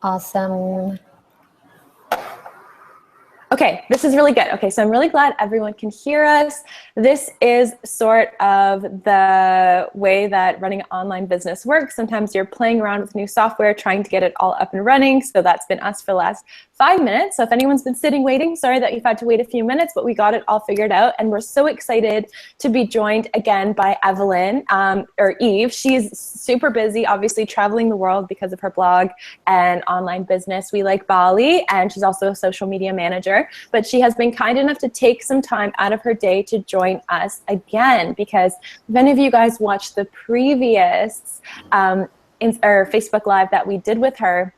Awesome. Okay, this is really good. Okay, so I'm really glad everyone can hear us. This is sort of the way that running an online business works. Sometimes you're playing around with new software, trying to get it all up and running. So that's been us for the last 5 minutes. So if anyone's been sitting waiting, sorry that you've had to wait a few minutes, but we got it all figured out. And we're so excited to be joined again by Evelyn, or Eve. She's super busy, obviously traveling the world because of her blog and online business, We Like Bali. And she's also a social media manager. But she has been kind enough to take some time out of her day to join us again, because if any of you guys watched the previous Facebook Live that we did with her,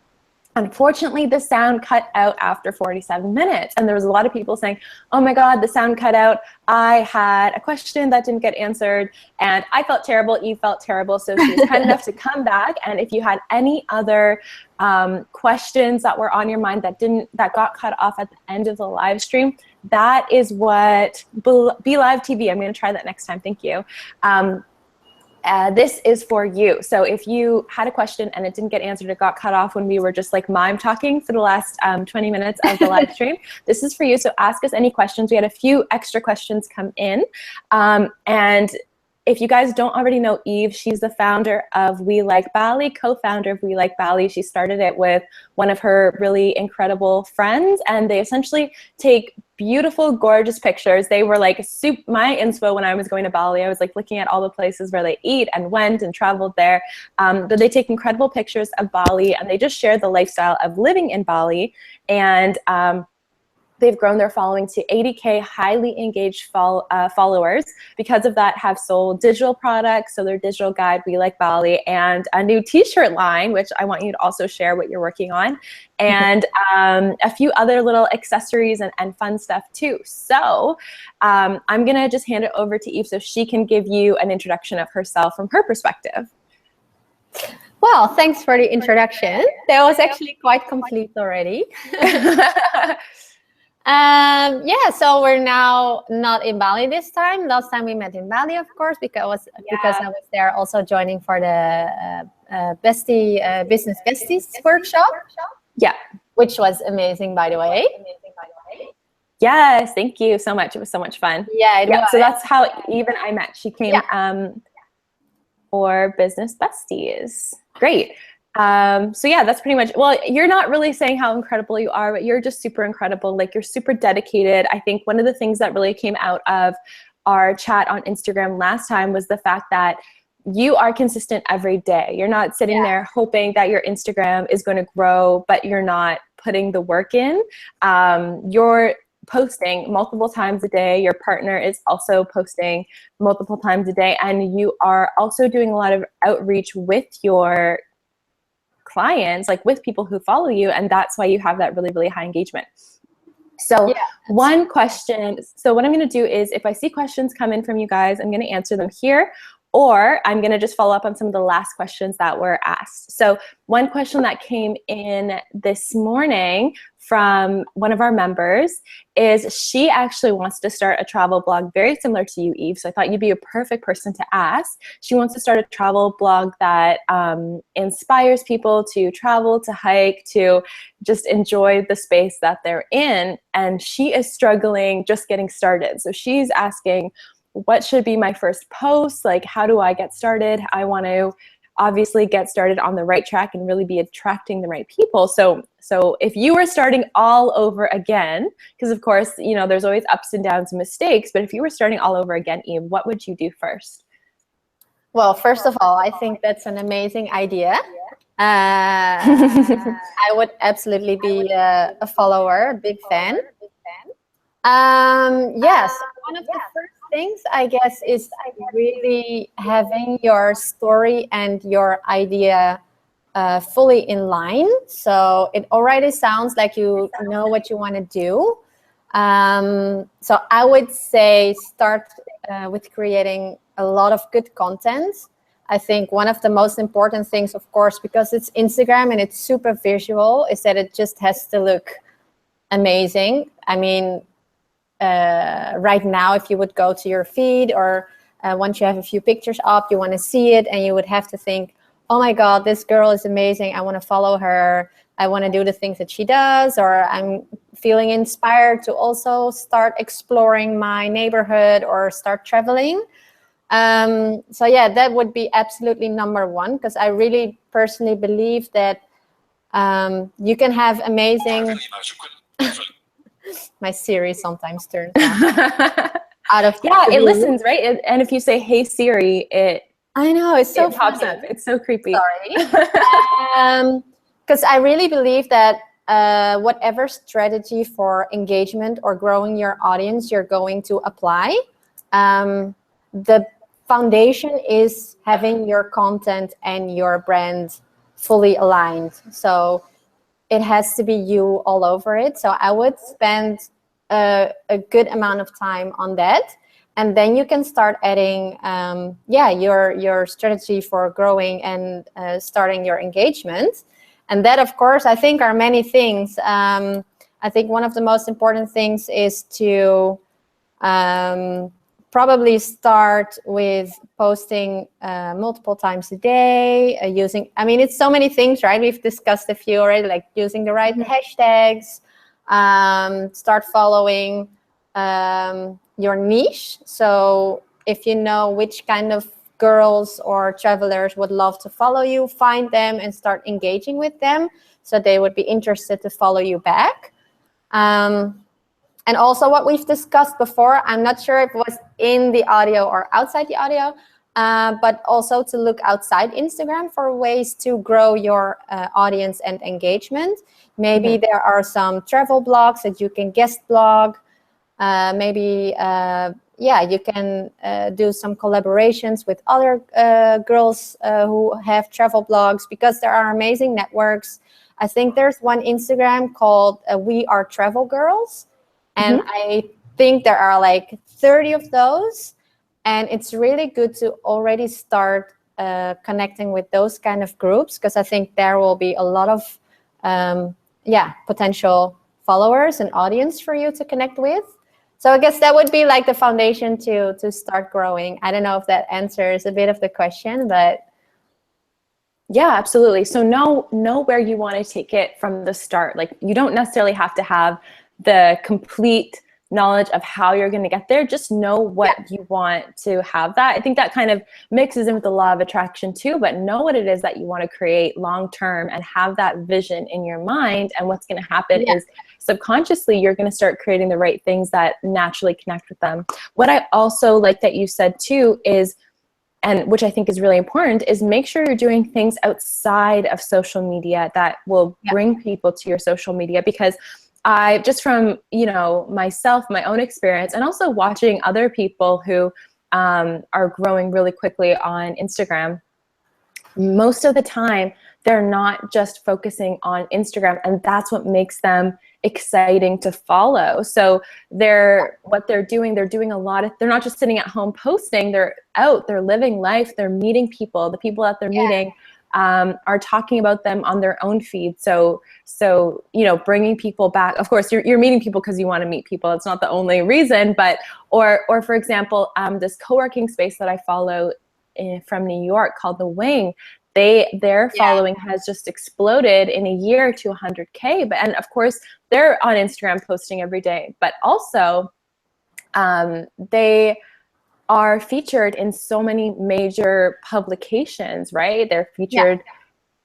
unfortunately, the sound cut out after 47 minutes. And there was a lot of people saying, oh my God, the sound cut out. I had a question that didn't get answered and I felt terrible, Eve felt terrible. So she was kind enough to come back. And if you had any other questions that were on your mind that got cut off at the end of the live stream, that is what Be Live TV, I'm going to try that next time. Thank you. This is for you. So if you had a question and it didn't get answered, it got cut off when we were just like mime talking for the last 20 minutes of the live stream, this is for you. So ask us any questions. We had a few extra questions come in. And if you guys don't already know Eve, she's the founder of We Like Bali, co-founder of We Like Bali. She started it with one of her really incredible friends, and they essentially take beautiful, gorgeous pictures. They were like my inspo when I was going to Bali. I was like looking at all the places where they eat and went and traveled there. But they take incredible pictures of Bali, and they just share the lifestyle of living in Bali. And they've grown their following to 80K highly engaged followers. Because of that, have sold digital products, so their digital guide, We Like Bali, and a new t-shirt line, which I want you to also share what you're working on, and a few other little accessories and fun stuff too. So I'm gonna just hand it over to Eve so she can give you an introduction of herself from her perspective. Well, thanks for the introduction. That was actually quite complete already. Yeah, so we're now not in Bali this time. Last time we met in Bali, of course, because I was there also joining for the Business Besties workshop. Yeah, which was amazing, by the way. Yes, thank you so much. It was so much fun. Yeah, so that's how Eve and I met. She came for Business Besties. Great. So yeah, that's pretty much, well, you're not really saying how incredible you are, but you're just super incredible. Like, you're super dedicated. I think one of the things that really came out of our chat on Instagram last time was the fact that you are consistent every day. You're not sitting there hoping that your Instagram is going to grow, but you're not putting the work in. You're posting multiple times a day. Your partner is also posting multiple times a day. And you are also doing a lot of outreach with your clients, like with people who follow you. And that's why you have that really, really high engagement. So one question, so what I'm going to do is, if I see questions come in from you guys, I'm going to answer them here, or I'm going to just follow up on some of the last questions that were asked. So one question that came in this morning from one of our members is, she actually wants to start a travel blog very similar to you, Eve. So I thought you'd be a perfect person to ask. She wants to start a travel blog that inspires people to travel, to hike, to just enjoy the space that they're in. And she is struggling just getting started. So she's asking, what should be my first post? Like, how do I get started? I want to obviously get started on the right track and really be attracting the right people. So if you were starting all over again, because of course, you know, there's always ups and downs and mistakes, but if you were starting all over again, Eve, what would you do first? Well, first of all, I think that's an amazing idea. I would absolutely be a follower, a big fan. Yes, one of the first things, I guess, is really having your story and your idea fully in line. So it already sounds like you know what you want to do. So I would say start with creating a lot of good content. I think one of the most important things, of course, because it's Instagram and it's super visual, is that it just has to look amazing. I mean, right now, if you would go to your feed, or once you have a few pictures up, you want to see it, and you would have to think, oh my God, this girl is amazing. I want to follow her. I want to do the things that she does, or I'm feeling inspired to also start exploring my neighborhood or start traveling. So yeah, that would be absolutely number one, because I really personally believe that you can have amazing. My Siri sometimes turns on out of Yeah, it blue. listens, right? And if you say, "Hey Siri," I know, it's so it pops funny. up. It's so creepy. Sorry. Because I really believe that whatever strategy for engagement or growing your audience you're going to apply, the foundation is having your content and your brand fully aligned. So it has to be you all over it. So I would spend a good amount of time on that. And then you can start adding, your strategy for growing and starting your engagement. And that, of course, I think are many things. I think one of the most important things is to probably start with posting multiple times a day, it's so many things, right? We've discussed a few already, like using the right hashtags, start following your niche. So if you know which kind of girls or travelers would love to follow you, find them and start engaging with them so they would be interested to follow you back. And also what we've discussed before, I'm not sure if it was in the audio or outside the audio, but also to look outside Instagram for ways to grow your audience and engagement. Maybe there are some travel blogs that you can guest blog. Maybe you can do some collaborations with other girls who have travel blogs, because there are amazing networks. I think there's one Instagram called We Are Travel Girls. And I think there are like 30 of those. And it's really good to already start connecting with those kind of groups, because I think there will be a lot of potential followers and audience for you to connect with. So I guess that would be like the foundation to start growing. I don't know if that answers a bit of the question, but yeah, absolutely. So know where you want to take it from the start. Like, you don't necessarily have to have the complete knowledge of how you're going to get there. Just know what you want to have that. I think that kind of mixes in with the law of attraction too, but know what it is that you want to create long term and have that vision in your mind. And what's going to happen is subconsciously you're going to start creating the right things that naturally connect with them. What I also like that you said too is, and which I think is really important, is make sure you're doing things outside of social media that will bring people to your social media. Because I just from, myself, my own experience, and also watching other people who are growing really quickly on Instagram, most of the time they're not just focusing on Instagram, and that's what makes them exciting to follow. So they're doing a lot of, they're not just sitting at home posting, they're out, they're living life, they're meeting people. The people that they're meeting are talking about them on their own feed. So bringing people back. Of course, you're meeting people because you want to meet people. It's not the only reason, but or for example, this co-working space that I follow from New York called The Wing. Their following has just exploded in a year to 100K. And of course, they're on Instagram posting every day. But also, they are featured in so many major publications, right? They're featured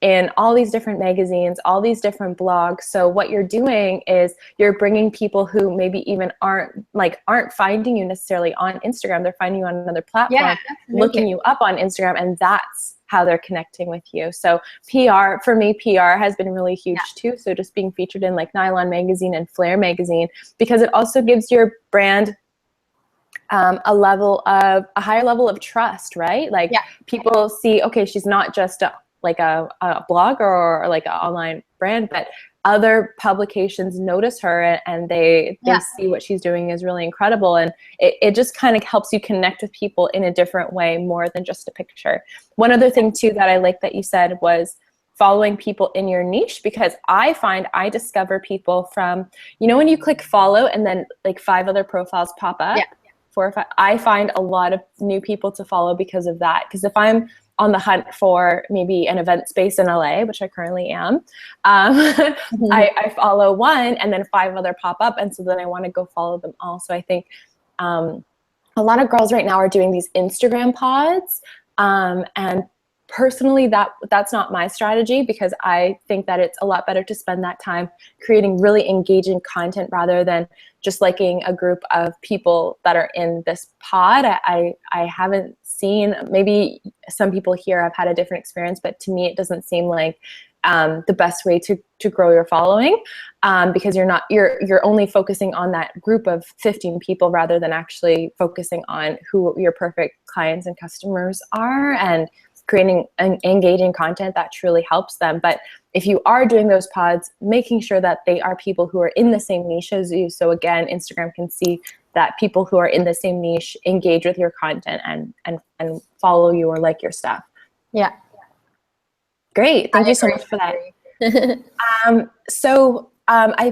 in all these different magazines, all these different blogs. So what you're doing is you're bringing people who maybe even aren't finding you necessarily on Instagram. They're finding you on another platform, looking you up on Instagram, and that's how they're connecting with you. So PR, for me, PR has been really huge too. So just being featured in like Nylon magazine and Flair magazine, because it also gives your brand a higher level of trust, right? Like people see, okay, she's not just a blogger or like an online brand, but other publications notice her and they see what she's doing is really incredible. And it just kind of helps you connect with people in a different way, more than just a picture. One other thing too that I like that you said was following people in your niche, because I find I discover people from, when you click follow and then like 5 other profiles pop up, 4 or 5, I find a lot of new people to follow because of that. Because if I'm on the hunt for maybe an event space in LA, which I currently am, I follow one and then 5 other pop up. And so then I want to go follow them all. So I think a lot of girls right now are doing these Instagram pods. And personally, that's not my strategy, because I think that it's a lot better to spend that time creating really engaging content rather than just liking a group of people that are in this pod. I haven't seen, maybe some people here have had a different experience, but to me, it doesn't seem like the best way to grow your following, because you're only focusing on that group of 15 people rather than actually focusing on who your perfect clients and customers are and creating an engaging content that truly helps them. But if you are doing those pods, making sure that they are people who are in the same niche as you. So again, Instagram can see that people who are in the same niche engage with your content and follow you or like your stuff. Yeah. Great. Thank you so much for that. I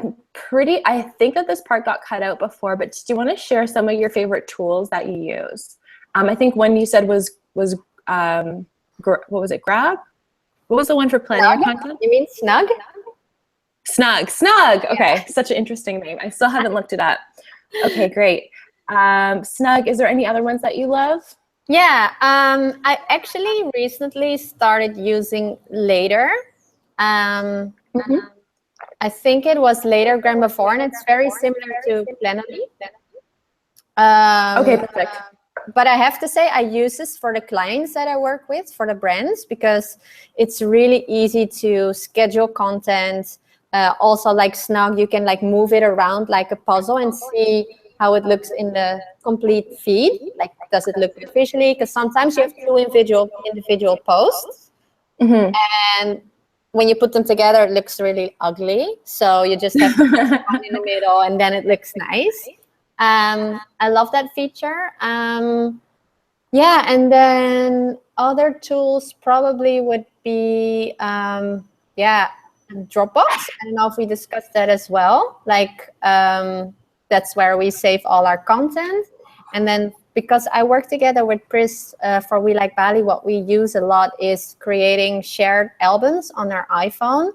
think that this part got cut out before, but do you want to share some of your favorite tools that you use? I think one you said was what was it? Grab? What was the one for planning your content? You mean Snug? Snug. Okay. Yeah. Such an interesting name. I still haven't looked it up. Okay, great. Snug, is there any other ones that you love? Yeah, I actually recently started using Later. I think it was Later Gram before, and it's very similar to Planoly. Okay, perfect. But I have to say, I use this for the clients that I work with, for the brands, because it's really easy to schedule content. Also, like Snug, you can like move it around like a puzzle and see how it looks in the complete feed. Like, does it look good visually? Because sometimes you have 2 individual posts, and when you put them together, it looks really ugly. So you just have to put one in the middle, and then it looks nice. I love that feature. Yeah, and then other tools probably would be, Dropbox. I don't know if we discussed that as well. Like, that's where we save all our content. And then because I work together with Pris for We Like Bali, what we use a lot is creating shared albums on our iPhone.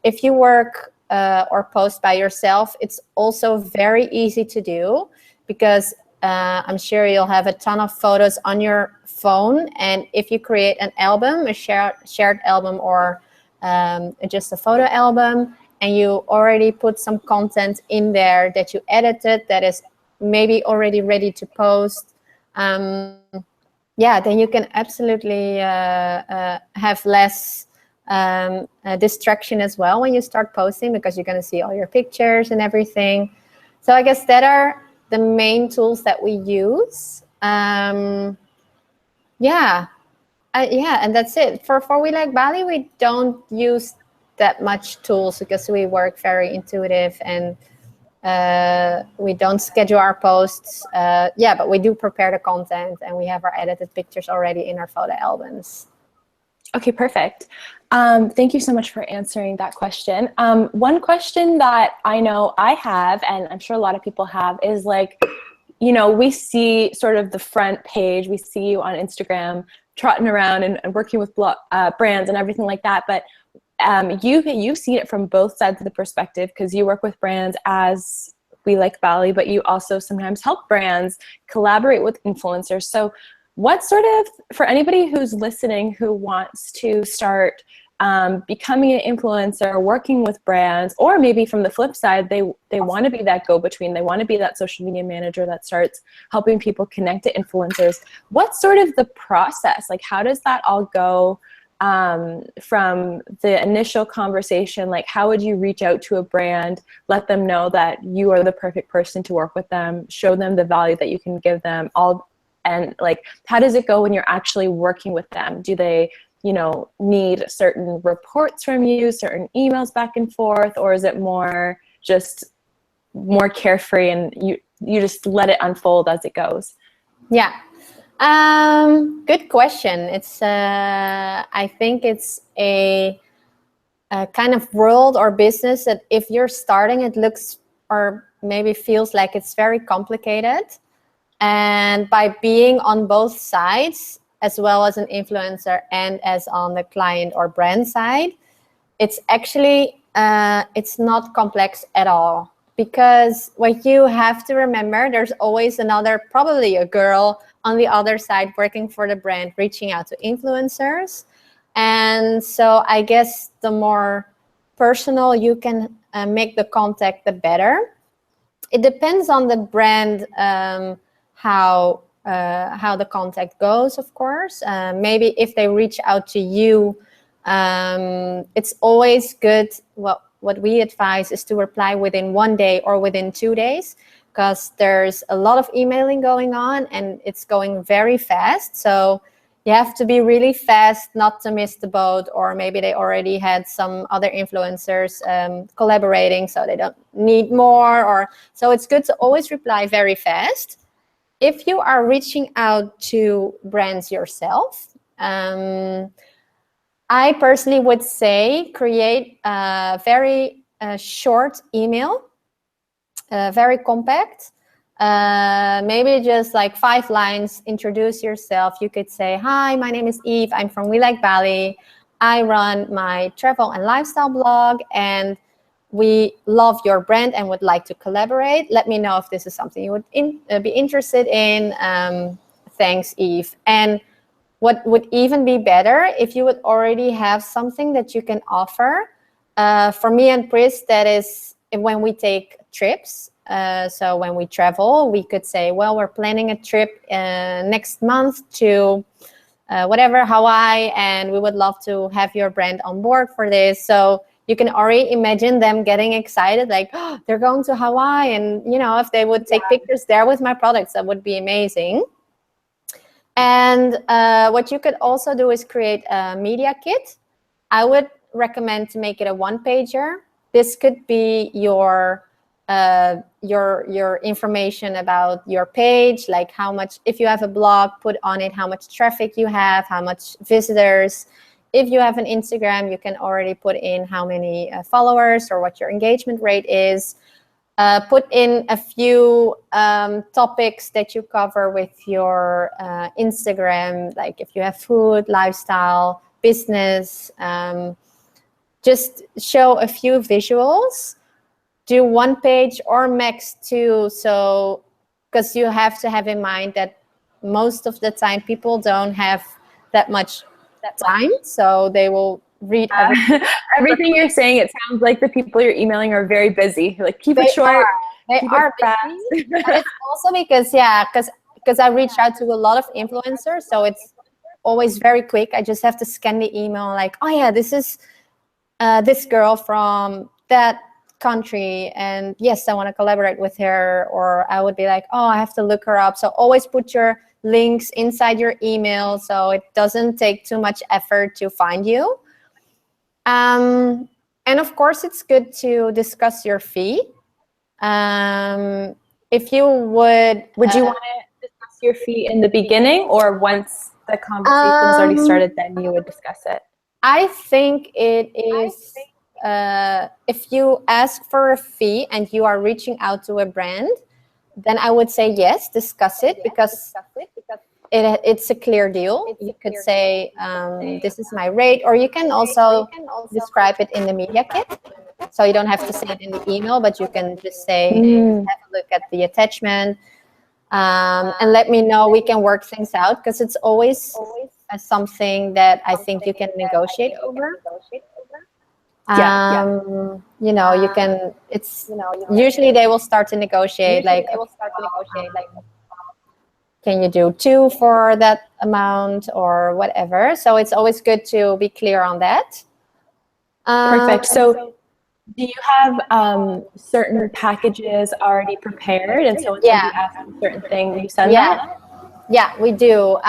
If you work or post by yourself, it's also very easy to do, because I'm sure you'll have a ton of photos on your phone. And if you create an album, a shared album, or just a photo album, and you already put some content in there that you edited that is maybe already ready to post, then you can absolutely have less distraction as well when you start posting, because you're going to see all your pictures and everything. So I guess that are the main tools that we use. And that's it. For We Like Bali, we don't use that much tools, because we work very intuitive, and we don't schedule our posts. But we do prepare the content, and we have our edited pictures already in our photo albums. Okay, perfect. Thank you so much for answering that question. One question that I know I have, and I'm sure a lot of people have, is like, we see sort of the front page, we see you on Instagram trotting around and working with brands and everything like that, but you've seen it from both sides of the perspective, because you work with brands as We Like Bali, but you also sometimes help brands collaborate with influencers. So what sort of, for anybody who's listening who wants to start becoming an influencer, working with brands, or maybe from the flip side, they want to be that go-between, they want to be that social media manager that starts helping people connect to influencers, what's sort of the process? Like, how does that all go from the initial conversation? Like, how would you reach out to a brand, let them know that you are the perfect person to work with them, show them the value that you can give them, and like, how does it go when you're actually working with them? Do they, need certain reports from you, certain emails back and forth, or is it more carefree and you just let it unfold as it goes? Yeah. Good question. It's I think it's a kind of world or business that if you're starting, it looks or maybe feels like it's very complicated. And by being on both sides, as well as an influencer and as on the client or brand side, it's actually, it's not complex at all. Because what you have to remember, there's always another, probably a girl on the other side working for the brand, reaching out to influencers. And so I guess the more personal you can make the contact, the better. It depends on the brand, how the contact goes, of course. Maybe if they reach out to you, it's always good. What we advise is to reply within 1 day or within 2 days, because there's a lot of emailing going on and it's going very fast. So you have to be really fast not to miss the boat, or maybe they already had some other influencers collaborating, so they don't need more. Or so it's good to always reply very fast. If you are reaching out to brands yourself, I personally would say create a very short email, very compact. Maybe just like 5 lines, introduce yourself. You could say, hi, my name is Eve. I'm from WELIKEBALI. I run my travel and lifestyle blog, and we love your brand and would like to collaborate. Let me know if this is something you would be interested in. Thanks, Eve. And what would even be better if you would already have something that you can offer. For me and Pris, that is when we take trips. So when we travel, we could say, well, we're planning a trip next month to whatever, Hawaii, and we would love to have your brand on board for this. So you can already imagine them getting excited, like, oh, they're going to Hawaii, and if they would take pictures there with my products, that would be amazing. And what you could also do is create a media kit. I would recommend to make it a 1-pager. This could be your information about your page, like how much, if you have a blog, put on it how much traffic you have, how much visitors. If you have an Instagram, you can already put in how many followers or what your engagement rate is. Put in a few topics that you cover with your Instagram, like if you have food, lifestyle, business. Just show a few visuals. Do 1 page or max 2. So, because you have to have in mind that most of the time people don't have that much time, so they will read everything you're saying. It sounds like the people you're emailing are very busy. Like, keep it short. They are busy. And it's also because I reach out to a lot of influencers, so it's always very quick. I just have to scan the email, like, oh yeah, this is this girl from that country, and yes, I want to collaborate with her. Or I would be like, oh, I have to look her up. So always put your links inside your email, so it doesn't take too much effort to find you. And of course, it's good to discuss your fee. If you would you want to discuss your fee in the beginning, or once the conversation's already started, then you would discuss it? I think it is, if you ask for a fee and you are reaching out to a brand, then I would say yes, discuss it, because it's a clear deal. You could say, this is my rate, or you can also describe it in the media kit. So you don't have to say it in the email, but you can just say, have a look at the attachment, and let me know. We can work things out, because it's always something that I think you can negotiate over. You can, it's, usually they will start to negotiate, like, can you do 2 for that amount or whatever. So it's always good to be clear on that. Perfect. So do you have certain packages already prepared, and so when somebody asks a certain thing, you send that? Yeah, we do.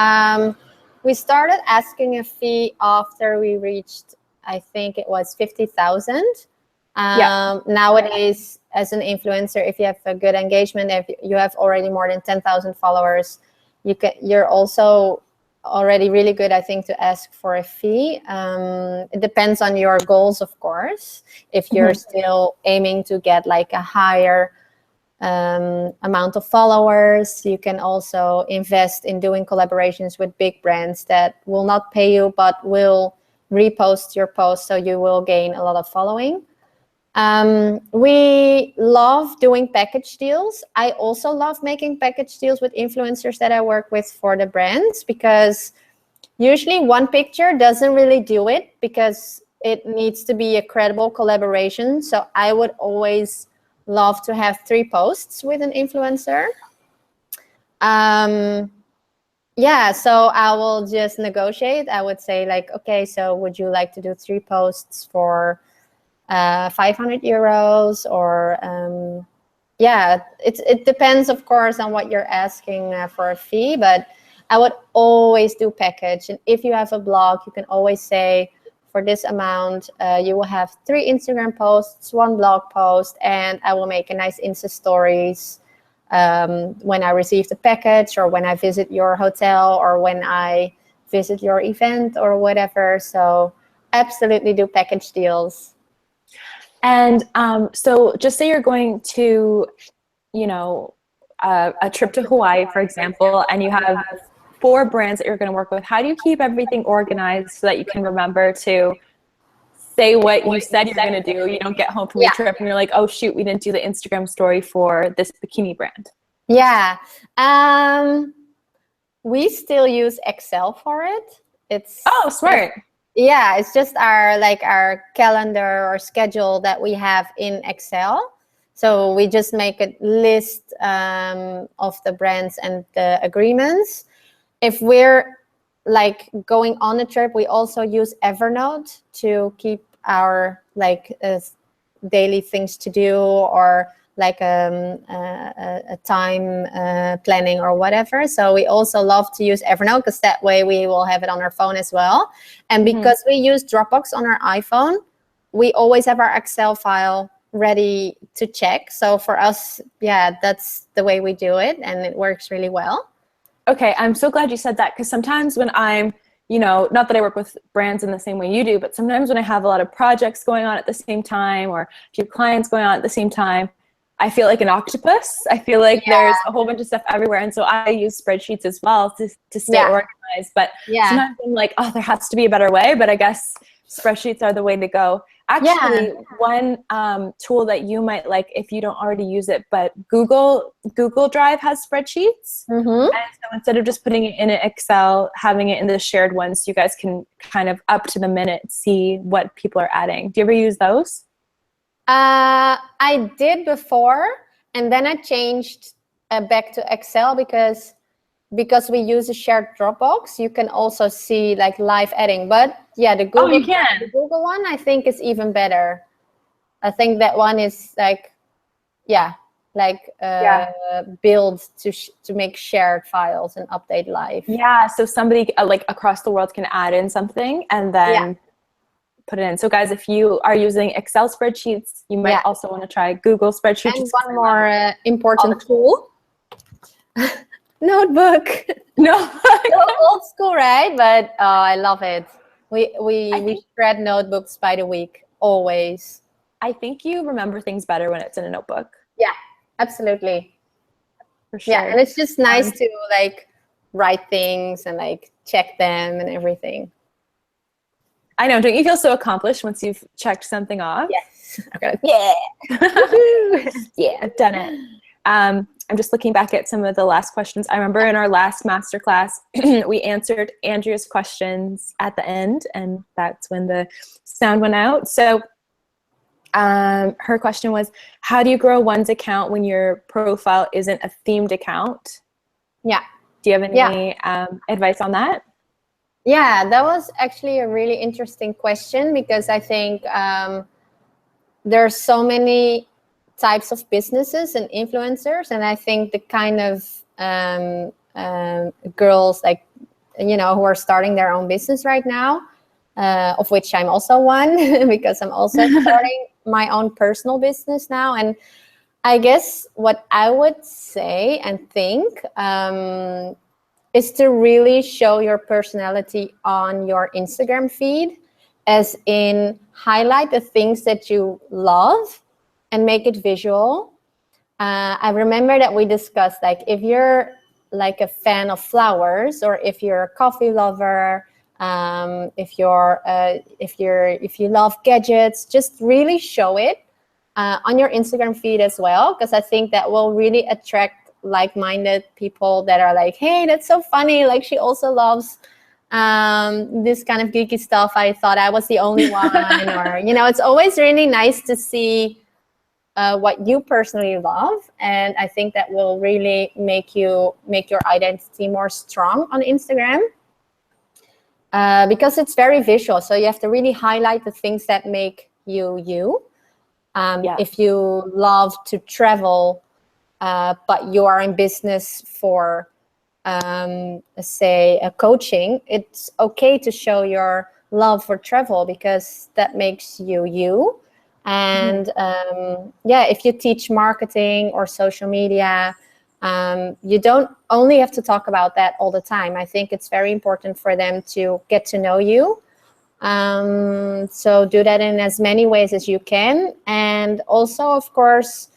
We started asking a fee after we reached, I think it was 50,000. Nowadays, as an influencer, if you have a good engagement, if you have already more than 10,000 followers, you're also already really good, I think, to ask for a fee. It depends on your goals, of course. If you're still aiming to get like a higher amount of followers. You can also invest in doing collaborations with big brands that will not pay you but will repost your post, so you will gain a lot of following. We love doing package deals. I also love making package deals with influencers that I work with for the brands, because usually one picture doesn't really do it, because it needs to be a credible collaboration. So I would always love to have 3 posts with an influencer. Yeah, so I will just negotiate. I would say like, okay, so would you like to do 3 posts for 500 euros? Or yeah, it depends, of course, on what you're asking for a fee, but I would always do package. And if you have a blog, you can always say, for this amount, you will have 3 Instagram posts, 1 blog post, and I will make a nice Insta stories when I receive the package, or when I visit your hotel, or when I visit your event, or whatever. So absolutely do package deals. And so just say you're going to, you know, a trip to Hawaii, for example, and you have 4 brands that you're going to work with. How do you keep everything organized so that you can remember to say what you said you're going to do? You don't get home from your trip and you're like, oh shoot, we didn't do the Instagram story for this bikini brand. Yeah. We still use Excel for it. It's smart. It's just our calendar or schedule that we have in Excel. So we just make a list of the brands and the agreements. If we're like going on a trip, we also use Evernote to keep our daily things to do, or like a time planning or whatever. So we also love to use Evernote, because that way we will have it on our phone as well. And because we use Dropbox on our iPhone, we always have our Excel file ready to check. So for us, yeah, that's the way we do it, and it works really well. Okay, I'm so glad you said that, because sometimes when I'm, you know, not that I work with brands in the same way you do, but sometimes when I have a lot of projects going on at the same time, or a few clients going on at the same time, I feel like an octopus. I feel like there's a whole bunch of stuff everywhere. And so I use spreadsheets as well to stay organized. But sometimes I'm like, oh, there has to be a better way. But I guess spreadsheets are the way to go. Actually, one tool that you might like, if you don't already use it, but Google Drive has spreadsheets. And so instead of just putting it in an Excel, having it in the shared ones, you guys can kind of up to the minute see what people are adding. Do you ever use those? I did before, and then I changed back to Excel, because we use a shared Dropbox. You can also see like live adding. But yeah, the Google one, I think, is even better. I think that one is built to make shared files and update live. Yeah, so somebody like across the world can add in something and then put it in. So guys, if you are using Excel spreadsheets, you might also want to try Google spreadsheets. And one more important tool. Notebook. No, old school, right? But I love it. We shred notebooks by the week, always. I think you remember things better when it's in a notebook. Yeah, absolutely. For sure. Yeah, and it's just nice to like write things and like check them and everything. I know. Don't you feel so accomplished once you've checked something off? Yes. Okay. Yeah, I've done it. I'm just looking back at some of the last questions. I remember in our last masterclass, we answered Andrea's questions at the end, and that's when the sound went out. So her question was, how do you grow one's account when your profile isn't a themed account? Yeah. Do you have any advice on that? Yeah, that was actually a really interesting question, because I think there are so many types of businesses and influencers, and I think the kind of girls like, you know, who are starting their own business right now, of which I'm also one, because I'm also starting my own personal business now. And I guess what I would say and think is to really show your personality on your Instagram feed, as in highlight the things that you love and make it visual. I remember that we discussed, like, if you're like a fan of flowers, or if you're a coffee lover, if you love gadgets, just really show it on your Instagram feed as well, because I think that will really attract like-minded people that are like, hey, that's so funny, like she also loves this kind of geeky stuff. I thought I was the only one. Or, you know, it's always really nice to see what you personally love, and I think that will really make your identity more strong on Instagram, because it's very visual. So you have to really highlight the things that make you you. If you love to travel, but you are in business for, say, a coaching, it's okay to show your love for travel, because that makes you you. And if you teach marketing or social media, you don't only have to talk about that all the time. I think it's very important for them to get to know you. So do that in as many ways as you can. And also, of course,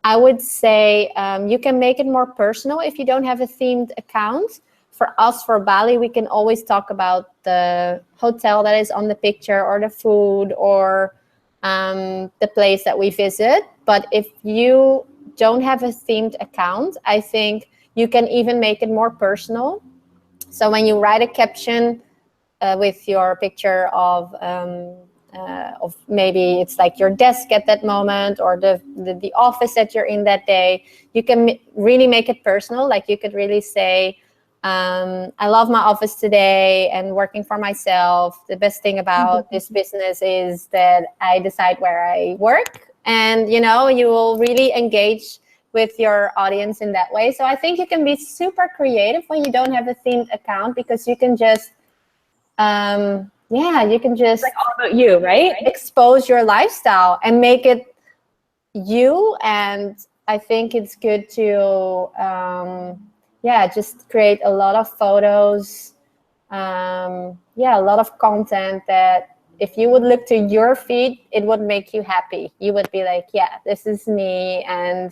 I would say you can make it more personal if you don't have a themed account. For us, for Bali, we can always talk about the hotel that is on the picture, or the food, or the place that we visit. But if you don't have a themed account, I think you can even make it more personal. So when you write a caption with your picture of maybe it's like your desk at that moment, or the office that you're in that day, you can really make it personal. Like you could really say, I love my office today and working for myself. The best thing about this business is that I decide where I work. And, you know, you will really engage with your audience in that way. So I think you can be super creative when you don't have a themed account, because you can just, you can just, like, all about you, right? expose your lifestyle and make it you. And I think it's good to, just create a lot of photos, a lot of content that if you would look to your feed, it would make you happy. You would be like, yeah, this is me, and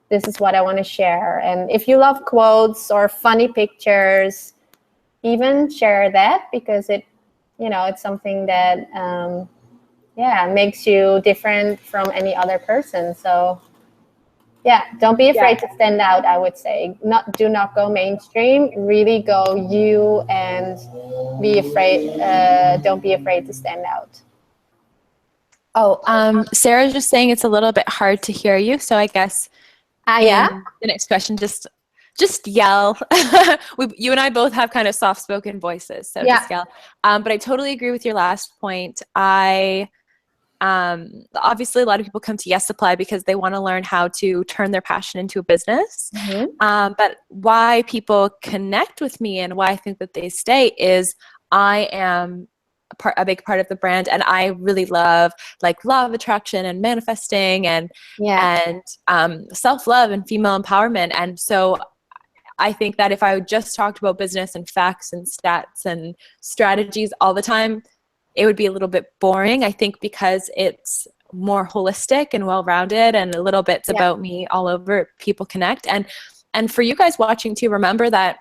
this is what I want to share. And if you love quotes or funny pictures, even share that, because it, you know, it's something that, makes you different from any other person. So don't be afraid to stand out, I would say. Do not go mainstream, really go you, and don't be afraid to stand out. Oh, Sarah's just saying it's a little bit hard to hear you. So I guess the next question, just yell. You and I both have kind of soft-spoken voices, so just yell. But I totally agree with your last point. Obviously, a lot of people come to Yes Supply because they want to learn how to turn their passion into a business. But why people connect with me and why I think that they stay is I am a big part of the brand, and I really love like law of attraction and manifesting and self-love and female empowerment. And so I think that if I just talked about business and facts and stats and strategies all the time, it would be a little bit boring. I think because it's more holistic and well-rounded, and a little bit's about me all over, people connect. And for you guys watching too, remember that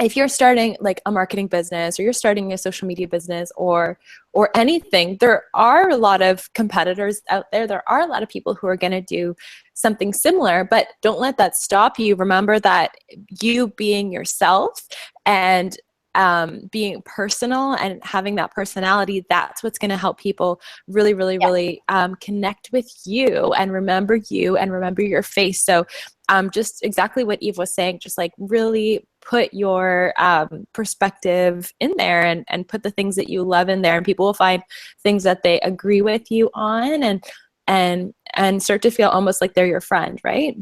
if you're starting like a marketing business, or you're starting a social media business, or anything, there are a lot of competitors out there. There are a lot of people who are going to do something similar, but don't let that stop you. Remember that you being yourself and being personal and having that personality, that's what's going to help people really, really, really connect with you and remember your face. So just exactly what Eve was saying, just like really put your perspective in there, and put the things that you love in there, and people will find things that they agree with you on, and start to feel almost like they're your friend, right?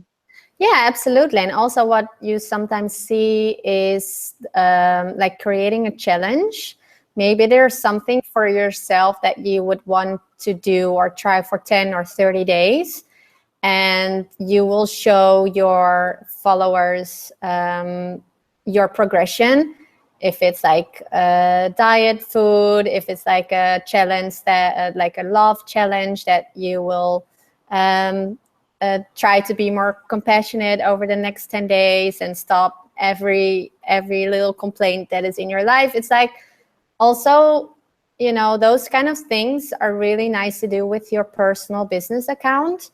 Yeah, absolutely. And also what you sometimes see is like creating a challenge. Maybe there's something for yourself that you would want to do or try for 10 or 30 days. And you will show your followers your progression. If it's like diet, food, if it's like a challenge that, like a love challenge that you will try to be more compassionate over the next 10 days and stop every little complaint that is in your life. It's like also, you know, those kind of things are really nice to do with your personal business account,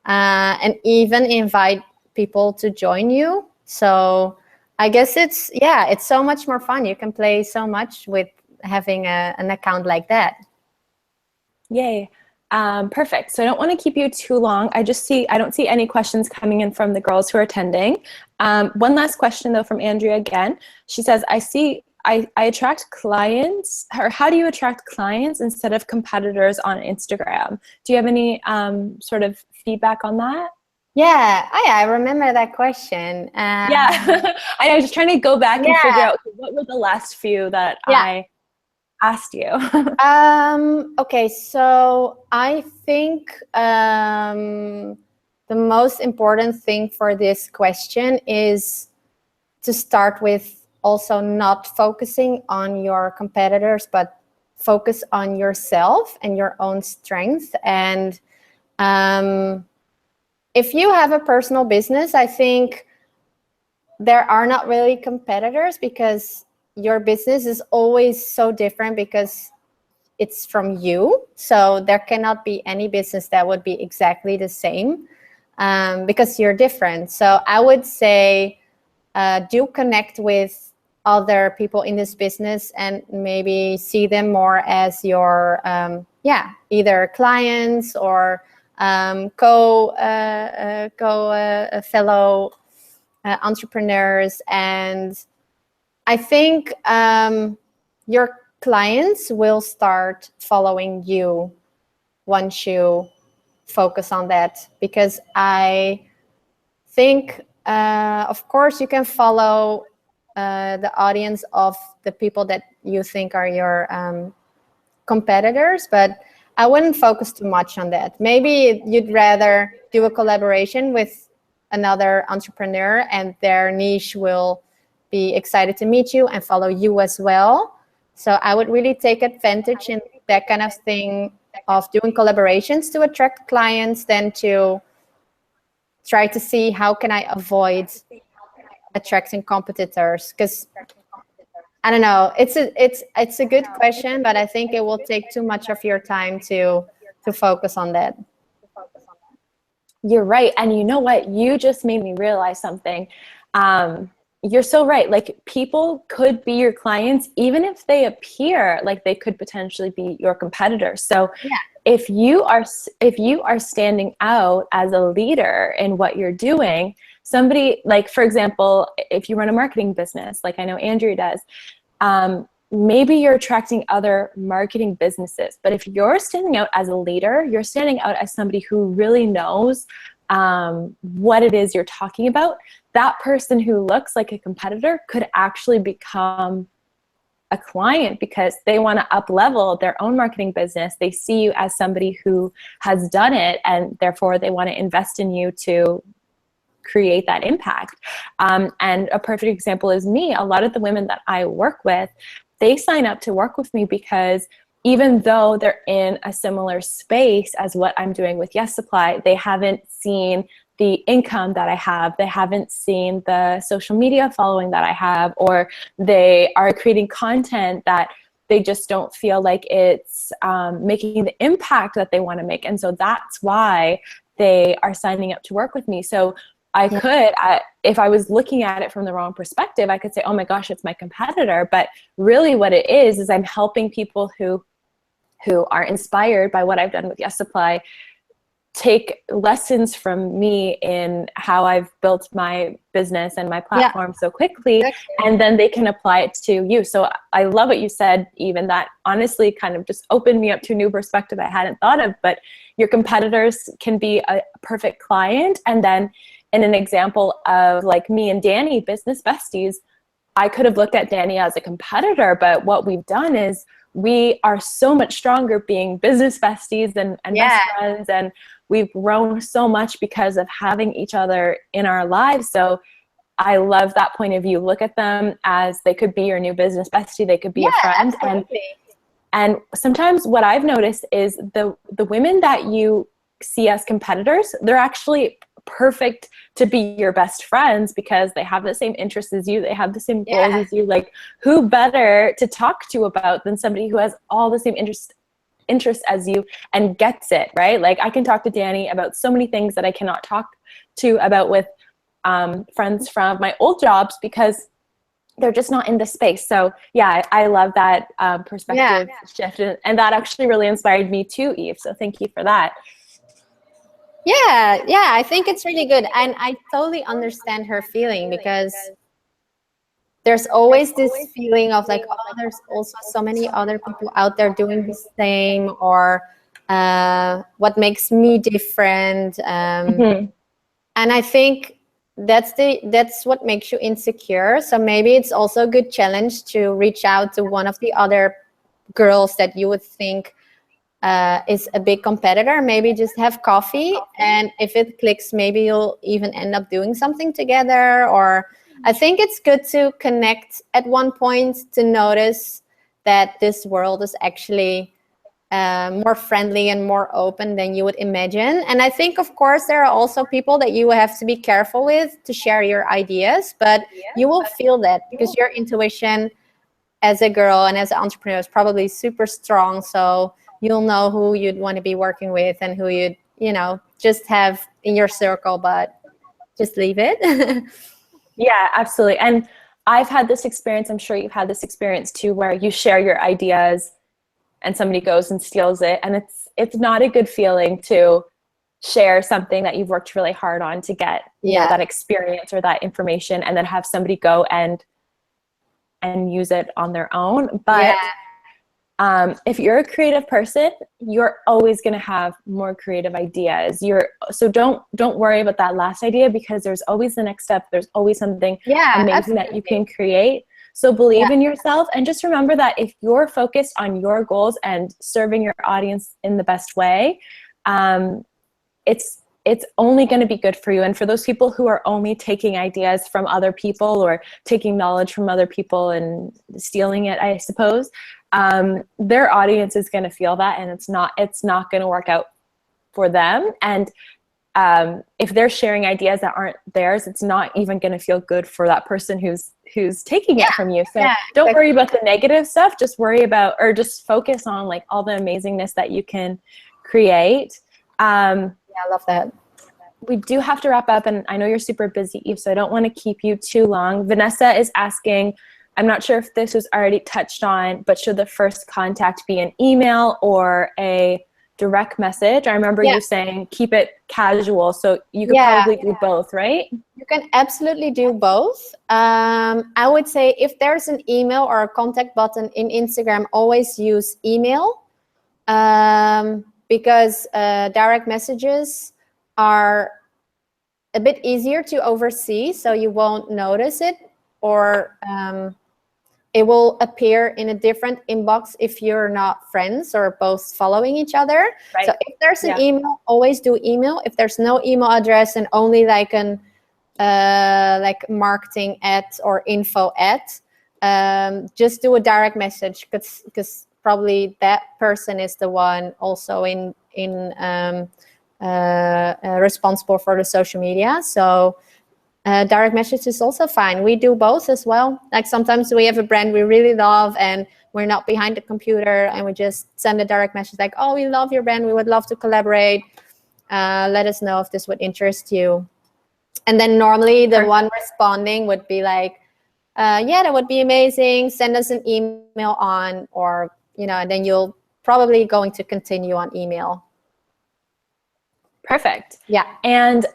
and even invite people to join you. So I guess it's so much more fun. You can play so much with having an account like that. Yay. Perfect. So I don't want to keep you too long. I don't see any questions coming in from the girls who are attending. One last question though from Andrea again. She says, I attract clients, or how do you attract clients instead of competitors on Instagram? Do you have any sort of feedback on that? Yeah, I remember that question. Yeah, I was just trying to go back and figure out what were the last few that I asked you. Okay, so I think the most important thing for this question is to start with also not focusing on your competitors, but focus on yourself and your own strength. And if you have a personal business, I think there are not really competitors, because your business is always so different because it's from you. So there cannot be any business that would be exactly the same, because you're different. So I would say do connect with other people in this business and maybe see them more as your either clients or fellow entrepreneurs. And I think your clients will start following you once you focus on that, because I think of course you can follow the audience of the people that you think are your competitors, but I wouldn't focus too much on that. Maybe you'd rather do a collaboration with another entrepreneur and their niche will be excited to meet you and follow you as well. So I would really take advantage in that kind of thing of doing collaborations to attract clients than to try to see how can I avoid attracting competitors. Because I don't know, it's a good question, but I think it will take too much of your time to focus on that. You're right. And you know what? You just made me realize something. You're so right. Like, people could be your clients, even if they appear like they could potentially be your competitors. So if you are standing out as a leader in what you're doing, somebody, like, for example, if you run a marketing business, like I know Andrea does, maybe you're attracting other marketing businesses. But if you're standing out as a leader, you're standing out as somebody who really knows what it is you're talking about. That person who looks like a competitor could actually become a client because they want to up-level their own marketing business. They see you as somebody who has done it, and therefore they want to invest in you to create that impact. And a perfect example is me. A lot of the women that I work with, they sign up to work with me because even though they're in a similar space as what I'm doing with Yes Supply, they haven't seen the income that I have, they haven't seen the social media following that I have, or they are creating content that they just don't feel like it's making the impact that they want to make. And so that's why they are signing up to work with me. So I could, if I was looking at it from the wrong perspective, I could say, oh my gosh, it's my competitor. But really what it is I'm helping people who are inspired by what I've done with Yes Supply take lessons from me in how I've built my business and my platform so quickly, and then they can apply it to you. So I love what you said, even that honestly kind of just opened me up to a new perspective I hadn't thought of. But your competitors can be a perfect client. And then in an example of like me and Danny, business besties, I could have looked at Danny as a competitor, but what we've done is we are so much stronger being business besties and best friends, and we've grown so much because of having each other in our lives. So I love that point of view. Look at them as they could be your new business bestie. They could be a friend. Absolutely. And sometimes what I've noticed is the women that you see as competitors. They're actually perfect to be your best friends because they have the same interests as you. They have the same goals as you. Like, who better to talk to about than somebody who has all the same interests as you and gets it, right? Like, I can talk to Danny about so many things that I cannot talk to about with friends from my old jobs because they're just not in the space. So yeah, I love that perspective shift. And that actually really inspired me too, Eve. So thank you for that. Yeah, I think it's really good. And I totally understand her feeling because there's always this feeling of like, oh, there's also so many other people out there doing the same, or what makes me different. And I think that's what makes you insecure. So maybe it's also a good challenge to reach out to one of the other girls that you would think is a big competitor. Maybe just have coffee, and if it clicks, maybe you'll even end up doing something together. Or I think it's good to connect at one point to notice that this world is actually more friendly and more open than you would imagine. And I think, of course, there are also people that you have to be careful with to share your ideas, but you will feel that because your intuition as a girl and as an entrepreneur is probably super strong. So you'll know who you'd want to be working with and who you'd, just have in your circle, but just leave it. Yeah, absolutely. And I've had this experience, I'm sure you've had this experience too, where you share your ideas and somebody goes and steals it. And it's not a good feeling to share something that you've worked really hard on to get that experience or that information, and then have somebody go and use it on their own. But if you're a creative person, you're always going to have more creative ideas. So don't worry about that last idea, because there's always the next step. There's always something amazing that you can create. So believe in yourself, and just remember that if you're focused on your goals and serving your audience in the best way, it's only going to be good for you. And for those people who are only taking ideas from other people or taking knowledge from other people and stealing it, I suppose, their audience is going to feel that, and it's not going to work out for them. And if they're sharing ideas that aren't theirs, it's not even going to feel good for that person who's taking it from you. So don't worry about the negative stuff. Just worry about, or just focus on like all the amazingness that you can create. I love that. We do have to wrap up, and I know you're super busy, Eve, so I don't want to keep you too long. Vanessa is asking, I'm not sure if this was already touched on, but should the first contact be an email or a direct message? I remember you saying keep it casual, so you could probably do both, right? You can absolutely do both. I would say if there's an email or a contact button in Instagram, always use email, because direct messages are a bit easier to oversee, so you won't notice it, or it will appear in a different inbox if you're not friends or both following each other. Right. So if there's an email, always do email. If there's no email address and only like an like marketing at or info at, just do a direct message, because probably that person is the one also responsible for the social media. So direct message is also fine. We do both as well. Like sometimes we have a brand we really love and we're not behind the computer, and we just send a direct message like, oh, we love your brand, we would love to collaborate, let us know if this would interest you. And then normally the one responding would be like, yeah, that would be amazing, send us an email on, or and then you'll probably going to continue on email. Perfect. And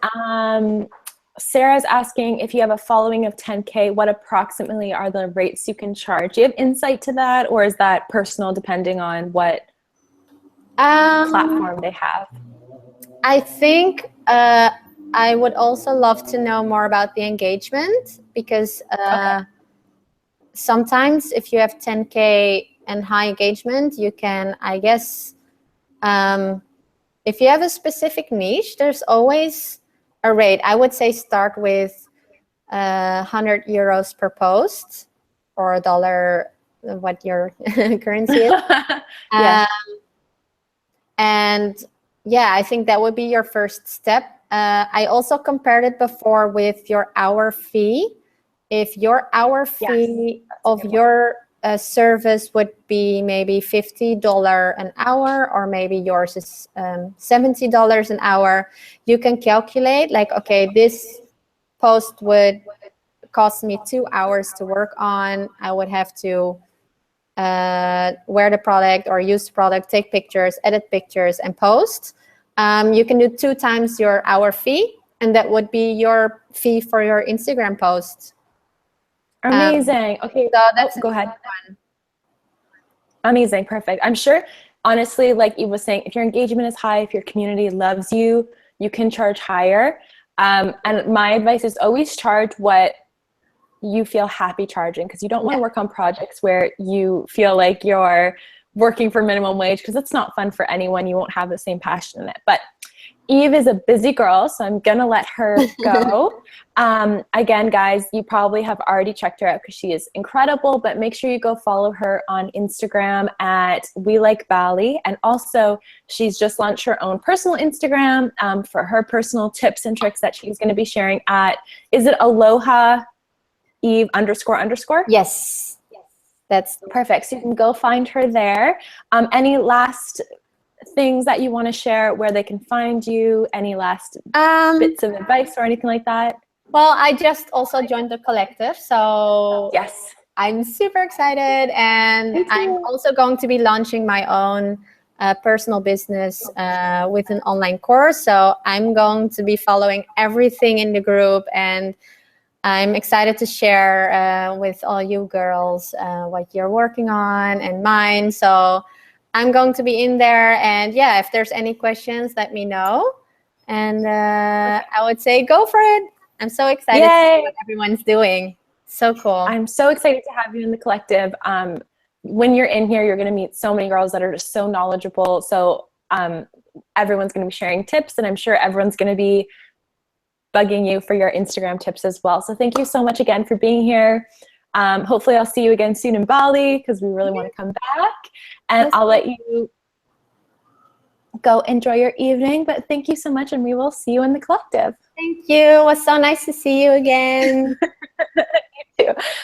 Sarah's asking, if you have a following of 10K, what approximately are the rates you can charge? Do you have insight to that, or is that personal depending on what platform they have? I think I would also love to know more about the engagement, because sometimes if you have 10K and high engagement, you can, I guess, if you have a specific niche, there's always a rate. I would say start with 100 euros per post, or a dollar, what your currency is. And yeah, I think that would be your first step. I also compared it before with your hour fee. If your hour fee of your service would be maybe $50 an hour, or maybe yours is $70 an hour, you can calculate like, okay, this post would cost me 2 hours to work on. I would have to wear the product or use the product, take pictures, edit pictures, and post. You can do 2 times your hour fee, and that would be your fee for your Instagram post. Amazing. Okay, so that's go ahead. Amazing, perfect. I'm sure, honestly, like Eve was saying, if your engagement is high, if your community loves you, you can charge higher. And my advice is always charge what you feel happy charging, because you don't want to work on projects where you feel like you're working for minimum wage, because it's not fun for anyone. You won't have the same passion in it. But Eve is a busy girl, so I'm gonna let her go. Again, guys, you probably have already checked her out because she is incredible, but make sure you go follow her on Instagram at WELIKEBALI. And also, she's just launched her own personal Instagram for her personal tips and tricks that she's gonna be sharing at, is it Aloha Eve __? Yes. That's perfect. So you can go find her there. Any last things that you want to share where they can find you? Any last bits of advice or anything like that? Well, I just also joined the collective, so yes, I'm super excited, and I'm also going to be launching my own personal business with an online course. So I'm going to be following everything in the group, and I'm excited to share with all you girls what you're working on and mine. So I'm going to be in there, and yeah, if there's any questions, let me know. And I would say go for it. I'm so excited to see what everyone's doing. So cool. I'm so excited to have you in the collective. When you're in here, you're going to meet so many girls that are just so knowledgeable. So everyone's going to be sharing tips, and I'm sure everyone's going to be bugging you for your Instagram tips as well. So thank you so much again for being here. Hopefully I'll see you again soon in Bali, because we really want to come back. And I'll let you go enjoy your evening. But thank you so much, and we will see you in the collective. Thank you. It was so nice to see you again. You too.